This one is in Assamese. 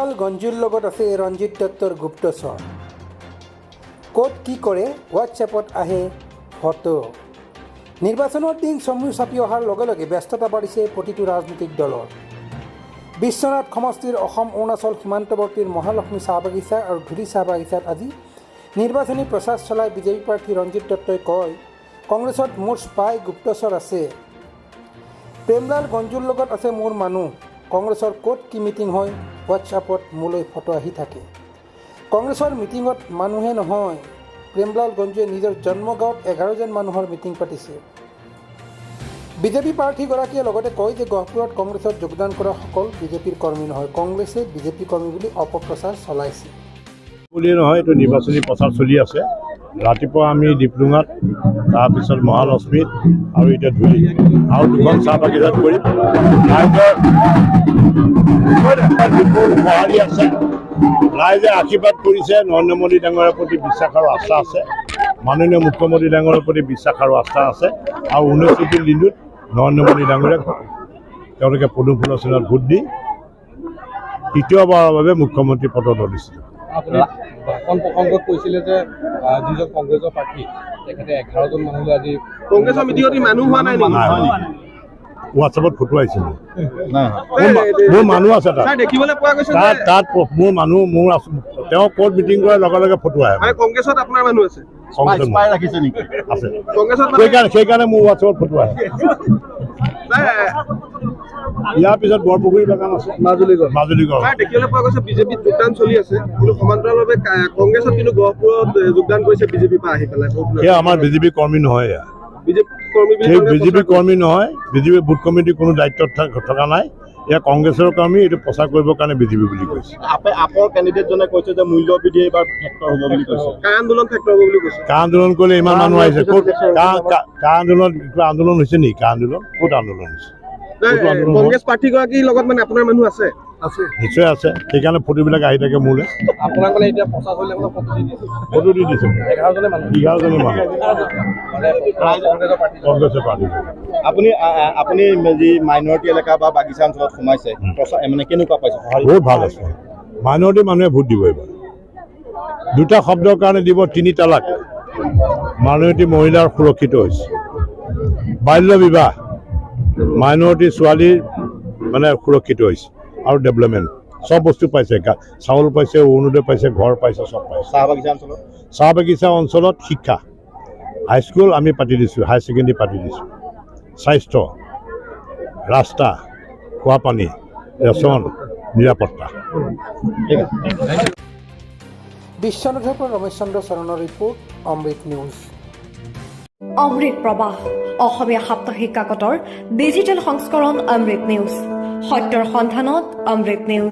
প্ৰেমলাল গঞ্জুৰ লগত আছে ৰঞ্জিত দত্তৰ গুপ্তচৰ। ক'ত কি কৰে হোৱাটছএপত আহে ফটো। নিৰ্বাচনৰ দিন চমু চাপি অহাৰ লগে লগে ব্যস্ততা বাঢ়িছে প্ৰতিটো ৰাজনৈতিক দলৰ। বিশ্বনাথ সমষ্টিৰ অসম অৰুণাচল সীমান্তৱৰ্তীৰ মহালক্ষ্মী চাহ বাগিচা আৰু ধুলি চাহ বাগিচাত আজি নিৰ্বাচনী প্ৰচাৰ চলাই বিজেপি প্ৰাৰ্থী ৰঞ্জিত দত্তই কয়, কংগ্ৰেছত মোৰ স্পাই গুপ্তচৰ আছে। প্ৰেমলাল গঞ্জুৰ লগত আছে মোৰ মানুহ। কংগ্ৰেছৰ ক'ত কি মিটিং হয় হোৱাটছআপত মোলৈ ফটো আহি থাকে। কংগ্ৰেছৰ মিটিঙত মানুহে নহয়, প্ৰেমলাল গঞ্জুৱে নিজৰ জন্মগাঁৱত 11জন মানুহৰ মিটিং পাতিছে। বিজেপি প্ৰাৰ্থীগৰাকীয়ে লগতে কয় যে গহপুৰত কংগ্ৰেছত যোগদান কৰা সকল বিজেপিৰ কৰ্মী নহয়, কংগ্ৰেছে বিজেপি কৰ্মী বুলি অপপ্ৰচাৰ চলাইছে। বুলিয়ে নহয়, এইটো নিৰ্বাচনী প্ৰচাৰ চলি আছে। ৰাতিপুৱা আমি ডিপ্লুঙাত, তাৰপিছত মহালক্ষ্মীত আৰু এতিয়া ধুলি আৰু দুখন চাহ বাগিচাত কৰিম। ৰাইজে আশীৰ্বাদ কৰিছে। নৰেন্দ্ৰ মোদী ডাঙৰীয়াৰ প্ৰতি বিশ্বাস আৰু আস্থা আছে। মাননীয় মুখ্যমন্ত্ৰী ডাঙৰীয়াৰ প্ৰতি বিশ্বাস আৰু আস্থা আছে। আৰু 19 এপ্ৰিল দিনটোত নৰেন্দ্ৰ মোদী ডাঙৰীয়াক তেওঁলোকে পদুম ফুলৰ চিনত ভোট দি তৃতীয়বাৰৰ বাবে মুখ্যমন্ত্ৰী পদত দিছিল। আপুনি ভাষণ প্ৰসংগত কৈছিলে যে যিজন কংগ্ৰেছৰ প্ৰাৰ্থী তেখেতে 11জন মানুহলৈ আজি কংগ্ৰেছৰ মিটিঙত মানুহ হোৱা নাই নেকি? হোৱাটছএপত ফটো আহিছিল। মোৰ মানুহ আছে তাত মোৰ মানুহ মোৰ তেওঁ ক'ত মিটিং কৰাৰ লগে লগে ফটো আহে। কংগ্ৰেছত আপোনাৰ মানুহ আছে? আছে। সেইকাৰণে মোৰ হোৱাটছএপত ফটো আহে। ইয়াৰ পিছত বৰপুখুৰী বাগান আছে, মাজুলীগড় দেখিবলৈ পোৱা গৈছে বিজেপিত যোগদান চলি আছে, কিন্তু সমান্তৰালভাৱে কংগ্ৰেছত কিন্তু গহপুৰত যোগদান কৰিছে বিজেপিৰ পৰা আহি পেলাই। সেয়া আমাৰ বিজেপি কৰ্মী নহয়। বিজেপি কৰ্মী নহয়, বিজেপি বুথ কমিটিৰ কোনো দায়িত্বত থকা নাই। এয়া কংগ্ৰেছৰ কৰ্মী, এইটো প্ৰচাৰ কৰিবৰ কাৰণে বিজেপি বুলি কৈছে। আপৰ কেণ্ডিডেটজনে কৈছে যে মূল্য বৃদ্ধি এইবাৰ ফেক্টৰ হ'ব বুলি কৈছে। কা আন্দোলন ফেক্টৰ হ'ব বুলি কৈছে। কা আন্দোলন কৰিলে ইমান মানুহ আহিছে। ক'ত কা আন্দোলন, কিবা আন্দোলন হৈছে নেকি? কা আন্দোলন ক'ত আন্দোলন হৈছে? কংগ্ৰেছ প্ৰাৰ্থীগৰাকীৰ লগত মানে আপোনাৰ মানুহ আছে? নিশ্চয় আছে, সেইকাৰণে ফটোবিলাক আহি থাকে মোলৈ। আপোনাক মানে এতিয়া প্ৰচাৰ কৰিলে ফটো দি দিছোঁ। 11জনে মানুহ কংগ্ৰেছৰ প্ৰাৰ্থী। আপুনি যি মাইনৰিটি এলেকা বা বাগিচা অঞ্চলত সোমাইছে, মানে কেনেকুৱা পাইছে? বহুত ভাল আছে। মাইনৰিটি মানুহে ভোট দিব এইবাৰ। দুটা শব্দৰ কাৰণে দিব 3 তালাক। মাইনৰিটি মহিলাৰ সুৰক্ষিত হৈছে। বাল্য বিবাহ মাইনৰিটি ছোৱালীৰ মানে সুৰক্ষিত হৈছে আৰু ডেভেলপমেণ্ট চব বস্তু পাইছে। চাউল পাইছে, অৰুণোদয় পাইছে, ঘৰ পাইছে, চব পাইছে। চাহ বাগিচা অঞ্চলত শিক্ষা, হাইস্কুল আমি পাতি দিছোঁ, হায়াৰ ছেকেণ্ডেৰী পাতি দিছোঁ, স্বাস্থ্য, ৰাস্তা, খোৱা পানী, ৰেচন, নিৰাপত্তা। বিশ্বনাথৰ পৰা ৰমেশ চন্দ্ৰ চৰণৰ ৰিপৰ্ট, অমৃত নিউজ। অমৃত প্ৰবাহ অসমীয়া সাপ্তাহিক কাকতৰ ডিজিটেল সংস্কৰণ অমৃত নিউজ, সত্যৰ সন্ধানত অমৃত নিউজ।